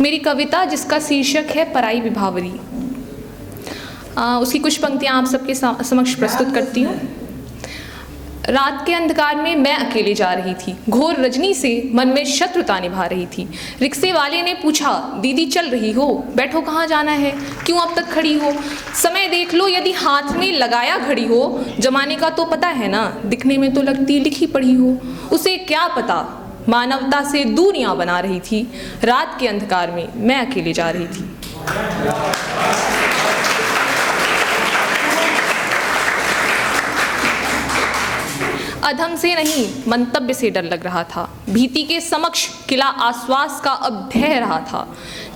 मेरी कविता जिसका शीर्षक है पराई विभावरी, उसकी कुछ पंक्तियाँ आप सबके समक्ष प्रस्तुत करती हूँ। रात के अंधकार में मैं अकेले जा रही थी, घोर रजनी से मन में शत्रुता निभा रही थी। रिक्शे वाले ने पूछा, दीदी चल रही हो, बैठो कहाँ जाना है, क्यों अब तक खड़ी हो, समय देख लो यदि हाथ में लगाया घड़ी हो, जमाने का तो पता है ना, दिखने में तो लगती लिखी पढ़ी हो। उसे क्या पता मानवता से दूरियां बना रही थी, रात के अंधकार में मैं अकेले जा रही थी। अधम से नहीं मंतव्य से डर लग रहा था, भीति के समक्ष किला आश्वास का अब ढह रहा था।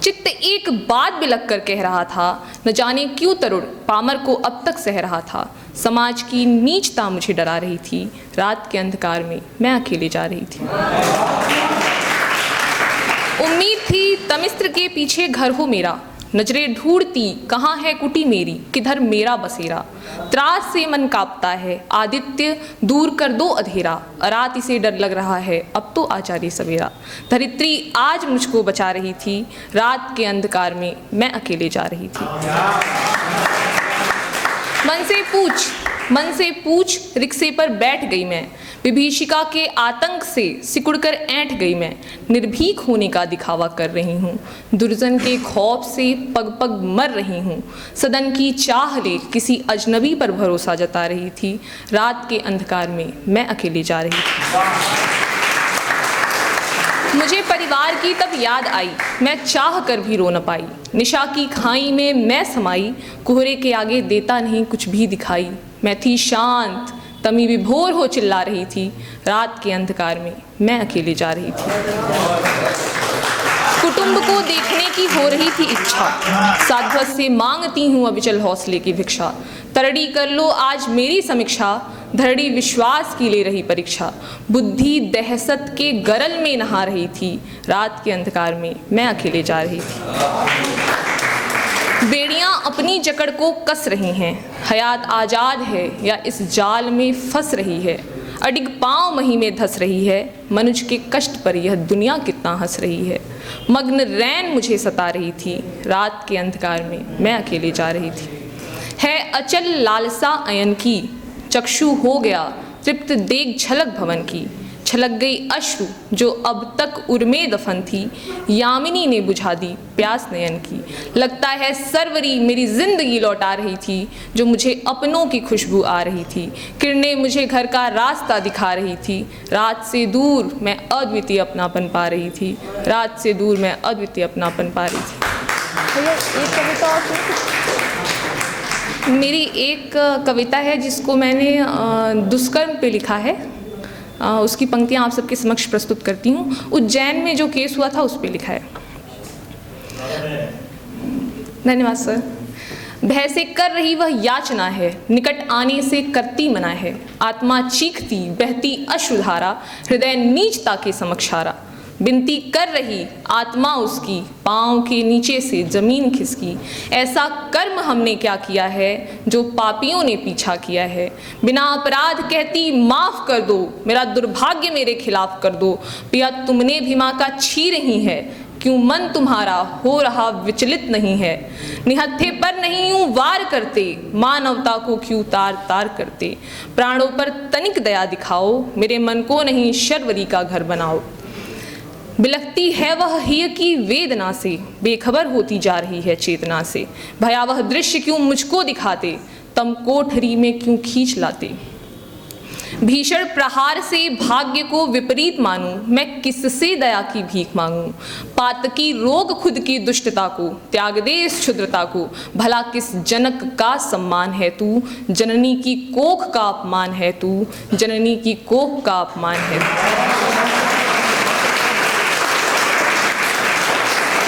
चित्त एक बात बिलख कर कह रहा था, न जाने क्यों तरुण पामर को अब तक सह रहा था। समाज की नीचता मुझे डरा रही थी, रात के अंधकार में मैं अकेले जा रही थी। उम्मीद थी तमिस्त्र के पीछे घर हो मेरा, नजरें ढूंढती कहाँ है कुटी मेरी, किधर मेरा बसेरा। त्रास से मन कांपता है, आदित्य दूर कर दो अधेरा, रात इसे डर लग रहा है अब तो आचार्य सवेरा। धरित्री आज मुझको बचा रही थी, रात के अंधकार में मैं अकेले जा रही थी। मन से पूछ रिक्शे पर बैठ गई मैं, विभीषिका के आतंक से सिकुड़कर ऐंठ गई मैं। निर्भीक होने का दिखावा कर रही हूँ, दुर्जन के खौफ से पग पग मर रही हूँ। सदन की चाह ले किसी अजनबी पर भरोसा जता रही थी, रात के अंधकार में मैं अकेले जा रही थी। मुझे परिवार की तब याद आई, मैं चाह कर भी रो न पाई। निशा की खाई में मैं समाई, कोहरे के आगे देता नहीं कुछ भी दिखाई। मैं थी शांत, तमी विभोर हो चिल्ला रही थी, रात के अंधकार में मैं अकेले जा रही थी। कुटुंब को देखने की हो रही थी इच्छा, साध्वत से मांगती हूँ अविचल हौसले की भिक्षा। तरड़ी कर लो आज मेरी समीक्षा, धरड़ी विश्वास की ले रही परीक्षा। बुद्धि दहशत के गरल में नहा रही थी, रात के अंधकार में मैं अकेले जा रही थी। बेड़ियां अपनी जकड़ को कस रही हैं, हयात आज़ाद है या इस जाल में फंस रही है। अडिग पाँव मही में धस रही है, मनुष्य के कष्ट पर यह दुनिया कितना हंस रही है। मग्न रैन मुझे सता रही थी, रात के अंधकार में मैं अकेले जा रही थी। है अचल लालसा अयन की, चक्षु हो गया तृप्त देख झलक भवन की। छलक गई अश्रु जो अब तक उर्मे दफन थी, यामिनी ने बुझा दी प्यास नयन की। लगता है सरवरी मेरी जिंदगी लौटा रही थी, जो मुझे अपनों की खुशबू आ रही थी। किरणें मुझे घर का रास्ता दिखा रही थी, रात से दूर मैं अद्वितीय अपनापन पा रही थी, रात से दूर मैं अद्वितीय अपनापन पा रही थी। एक कविता मेरी एक कविता है जिसको मैंने दुष्कर्म पे लिखा है, उसकी पंक्तियाँ आप सबके समक्ष प्रस्तुत करती हूँ। उज्जैन में जो केस हुआ था उस पे लिखा है। धन्यवाद सर। भय से कर रही वह याचना है, निकट आने से करती मना है। आत्मा चीखती बहती अश्रुधारा, हृदय नीचता के समक्ष हारा। विनती कर रही आत्मा उसकी, पाँव के नीचे से जमीन खिसकी। ऐसा कर्म हमने क्या किया है, जो पापियों ने पीछा किया है। बिना अपराध कहती माफ़ कर दो, मेरा दुर्भाग्य मेरे खिलाफ कर दो। पिया तुमने भी माँ का छी रही है, क्यों मन तुम्हारा हो रहा विचलित नहीं है। निहत्थे पर नहीं यूं वार करते, मानवता को क्यों तार तार करते। प्राणों पर तनिक दया दिखाओ, मेरे मन को नहीं शर्वरी का घर बनाओ। बिलखती है वह हिय की वेदना से, बेखबर होती जा रही है चेतना से। भयावह दृश्य क्यों मुझको दिखाते, तम कोठरी में क्यों खींच लाते। भीषण प्रहार से भाग्य को विपरीत मानूं, मैं किससे दया की भीख मांगूं। पातकी रोग खुद की दुष्टता को, त्याग दे इस क्षुद्रता को। भला किस जनक का सम्मान है तू, जननी की कोख का अपमान है तू, जननी की कोख का अपमान है तू।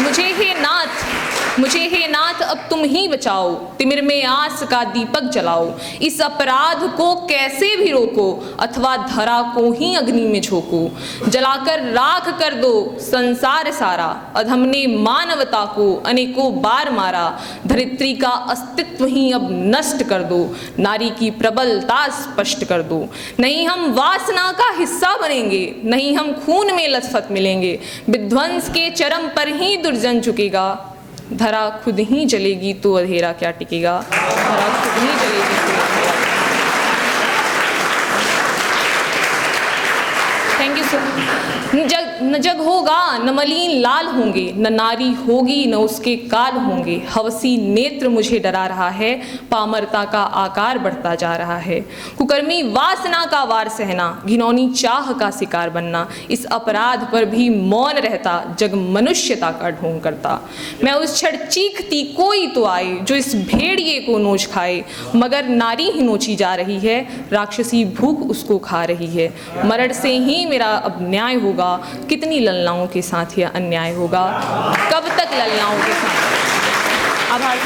मुझे हे नाथ मुझे हे नाथ अब तुम ही बचाओ, तिमिर में आस का दीपक जलाओ। इस अपराध को कैसे भी रोको, अथवा धरा को ही अग्नि में झोंको। जलाकर राख कर दो संसार सारा, अधम ने मानवता को अनेकों बार मारा। धरित्री का अस्तित्व ही अब नष्ट कर दो, नारी की प्रबलता स्पष्ट कर दो। नहीं हम वासना का हिस्सा बनेंगे, नहीं हम खून में लथपथ मिलेंगे। विध्वंस के चरम पर ही दुर्जन झुकेगा, धरा खुद ही जलेगी तो अंधेरा क्या टिकेगा। धरा खुद ही जलेगी तो अंधेरा। Thank you sir. न जग होगा न मलीन लाल होंगे, न नारी होगी न उसके काल होंगे। हवसी नेत्र मुझे डरा रहा है, पामरता का आकार बढ़ता जा रहा है। कुकर्मी वासना का वार सहना, घिनौनी चाह का शिकार बनना। इस अपराध पर भी मौन रहता, जग मनुष्यता का ढोंग करता। मैं उस क्षण चीखती कोई तो आए, जो इस भेड़िए को नोच खाए। मगर नारी ही नोची जा रही है, राक्षसी भूख उसको खा रही है। मरण से ही मेरा अब न्याय होगा, कितनी ललनाओं के साथ यह अन्याय होगा। कब तक ललनाओं के साथ। आभार।